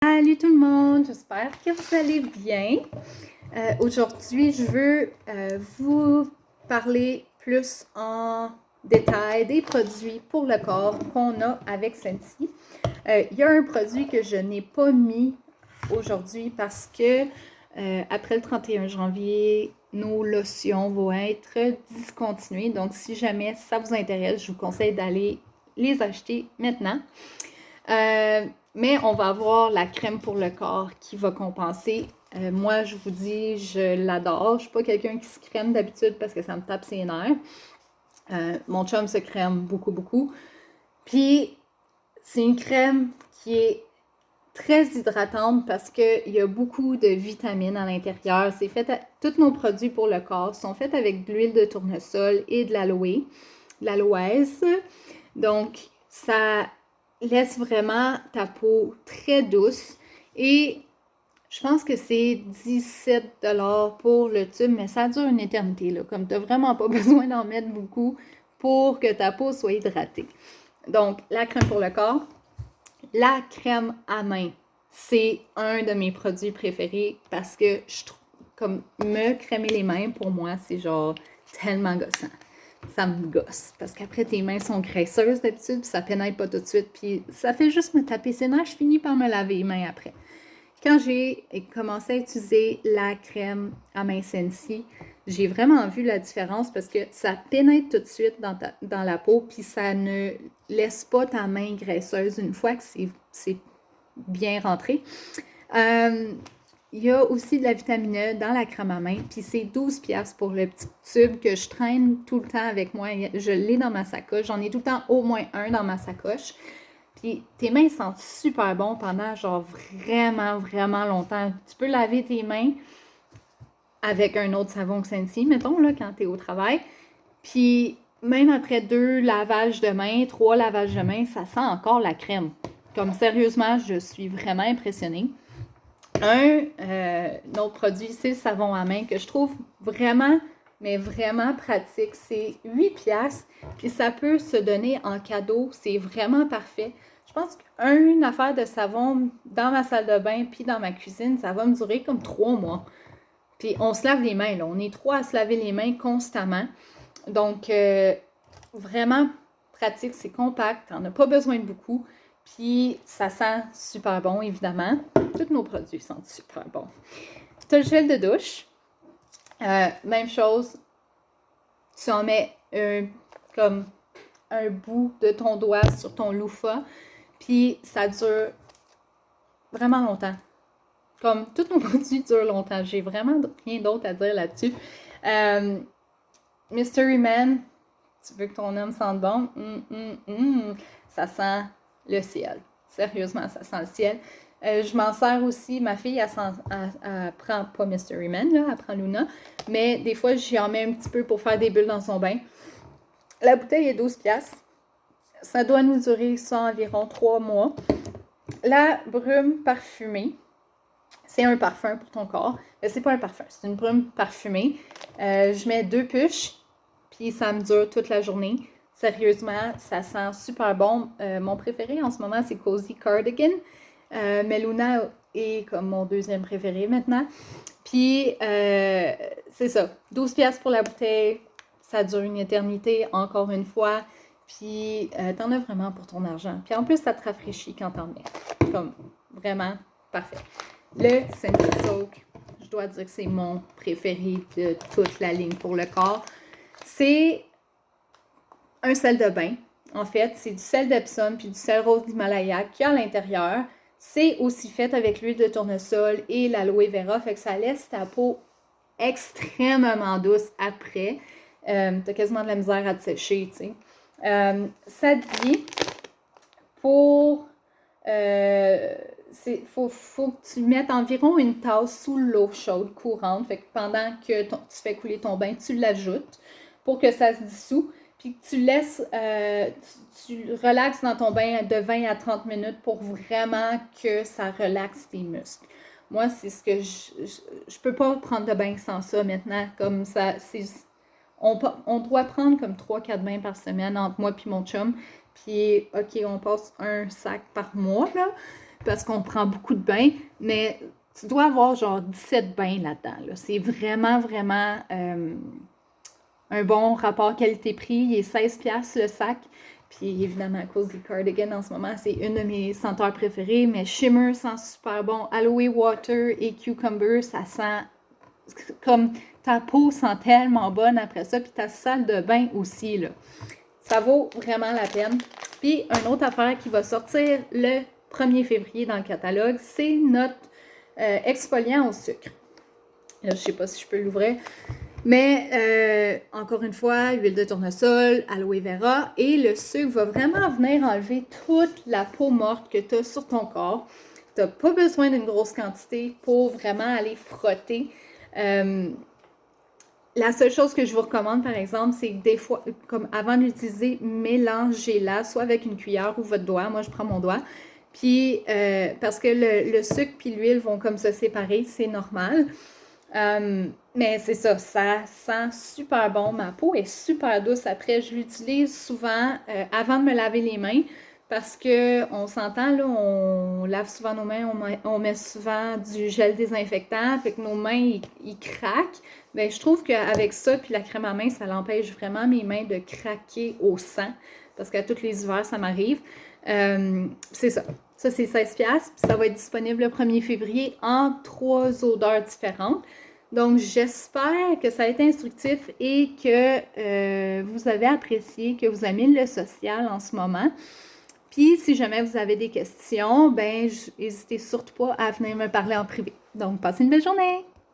Salut tout le monde, j'espère que vous allez bien. Aujourd'hui, je veux vous parler plus en détail des produits pour le corps qu'on a avec Scentsy. Il y a un produit que je n'ai pas mis aujourd'hui parce que après le 31 janvier, nos lotions vont être discontinuées. Donc, si jamais ça vous intéresse, je vous conseille d'aller les acheter maintenant. Mais on va avoir la crème pour le corps qui va compenser. Moi, je vous dis, je l'adore. Je ne suis pas quelqu'un qui se crème d'habitude parce que ça me tape ses nerfs. Mon chum se crème beaucoup, beaucoup. Puis, c'est une crème qui est très hydratante parce qu'il y a beaucoup de vitamines à l'intérieur. C'est fait tous nos produits pour le corps sont faits avec de l'huile de tournesol et de l'aloès. Donc, ça laisse vraiment ta peau très douce et je pense que c'est 17$ pour le tube, mais ça dure une éternité, là, comme tu n'as vraiment pas besoin d'en mettre beaucoup pour que ta peau soit hydratée. Donc, la crème pour le corps, la crème à main, c'est un de mes produits préférés parce que je trouve comme me crémer les mains, pour moi, c'est genre tellement gossant. Ça me gosse. Parce qu'après, tes mains sont graisseuses d'habitude, puis ça pénètre pas tout de suite, puis ça fait juste me taper ses nerfs. Je finis par me laver les mains après. Quand j'ai commencé à utiliser la crème à main Scentsy, j'ai vraiment vu la différence parce que ça pénètre tout de suite dans la peau, puis ça ne laisse pas ta main graisseuse une fois que c'est bien rentré. Il y a aussi de la vitamine E dans la crème à main, puis c'est 12$ pour le petit tube que je traîne tout le temps avec moi. Je l'ai dans ma sacoche. J'en ai tout le temps au moins un dans ma sacoche. Puis tes mains sentent super bon pendant genre vraiment, vraiment longtemps. Tu peux laver tes mains avec un autre savon que Scentsy, mettons, là, quand tu es au travail. Puis même après 2 lavages de mains, 3 lavages de mains, ça sent encore la crème. Comme sérieusement, je suis vraiment impressionnée. Un autre produit, c'est le savon à main que je trouve vraiment, mais vraiment pratique. C'est 8$, puis ça peut se donner en cadeau. C'est vraiment parfait. Je pense qu'une affaire de savon dans ma salle de bain puis dans ma cuisine, ça va me durer comme 3 mois. Puis on se lave les mains, là. On est 3 à se laver les mains constamment. Donc, vraiment pratique, c'est compact, t'en as pas besoin de beaucoup. Puis, ça sent super bon, évidemment. Tous nos produits sentent super bon. Tu as le gel de douche. Même chose. Tu en mets comme un bout de ton doigt sur ton loofah. Puis, ça dure vraiment longtemps. Comme tous nos produits durent longtemps. J'ai vraiment rien d'autre à dire là-dessus. Mystery Man, tu veux que ton homme sente bon? Ça sent le ciel. Sérieusement, ça sent le ciel. Je m'en sers aussi. Ma fille, elle prend pas Mystery Man, là, elle prend Luna. Mais des fois, j'y en mets un petit peu pour faire des bulles dans son bain. La bouteille est 12$. Ça doit nous durer ça environ 3 mois. La brume parfumée, c'est un parfum pour ton corps. Mais c'est pas un parfum, c'est une brume parfumée. Je mets 2 puches, puis ça me dure toute la journée. Sérieusement, ça sent super bon. Mon préféré en ce moment, c'est Cozy Cardigan. Mais Luna est comme mon deuxième préféré maintenant. Puis, c'est ça. 12$ pour la bouteille. Ça dure une éternité, encore une fois. Puis, t'en as vraiment pour ton argent. Puis, en plus, ça te rafraîchit quand t'en mets. Comme, vraiment parfait. Le Scentsy Soak, je dois dire que c'est mon préféré de toute la ligne pour le corps. C'est un sel de bain. En fait, c'est du sel d'Epsom puis du sel rose d'Himalaya qu'il y a à l'intérieur. C'est aussi fait avec l'huile de tournesol et l'aloe vera. Fait que ça laisse ta peau extrêmement douce après. T'as quasiment de la misère à te sécher, tu sais. Ça dit pour... faut que tu mettes environ une tasse sous l'eau chaude courante. Fait que pendant que tu fais couler ton bain, tu l'ajoutes pour que ça se dissout. Puis que tu laisses, tu relaxes dans ton bain de 20 à 30 minutes pour vraiment que ça relaxe tes muscles. Moi, c'est ce que je peux pas prendre de bain sans ça maintenant. Comme ça, on doit prendre comme 3-4 bains par semaine entre moi et mon chum. Puis, OK, on passe un sac par mois, là. parce qu'on prend beaucoup de bains, mais tu dois avoir genre 17 bains là-dedans. Là. C'est vraiment, vraiment un bon rapport qualité-prix. Il est 16$ le sac. Puis évidemment, à cause des cardigans en ce moment, c'est une de mes senteurs préférées. Mais Shimmer sent super bon. Aloe Water et Cucumber, ça sent comme ta peau sent tellement bonne après ça. Puis ta salle de bain aussi, là. Ça vaut vraiment la peine. Puis, une autre affaire qui va sortir le 1er février dans le catalogue, c'est notre exfoliant au sucre. Là, je ne sais pas si je peux l'ouvrir. Mais, encore une fois, huile de tournesol, aloe vera. Et le sucre va vraiment venir enlever toute la peau morte que tu as sur ton corps. Tu n'as pas besoin d'une grosse quantité pour vraiment aller frotter. La seule chose que je vous recommande, par exemple, c'est que des fois, comme avant d'utiliser, mélangez-la, soit avec une cuillère ou votre doigt. Moi, je prends mon doigt. Puis, parce que le sucre puis l'huile vont comme se séparer, c'est normal. Mais c'est ça, ça sent super bon. Ma peau est super douce après. Je l'utilise souvent avant de me laver les mains parce qu'on s'entend, là, on lave souvent nos mains, on met souvent du gel désinfectant, fait que nos mains, ils craquent. Bien, je trouve qu'avec ça, puis la crème à main, ça l'empêche vraiment mes mains de craquer au sang parce qu'à tous les hivers, ça m'arrive. C'est ça. Ça, c'est 16$. Puis ça va être disponible le 1er février en 3 odeurs différentes. Donc, j'espère que ça a été instructif et que vous avez apprécié, que vous aimez le social en ce moment. Puis, si jamais vous avez des questions, ben, n'hésitez surtout pas à venir me parler en privé. Donc, passez une belle journée!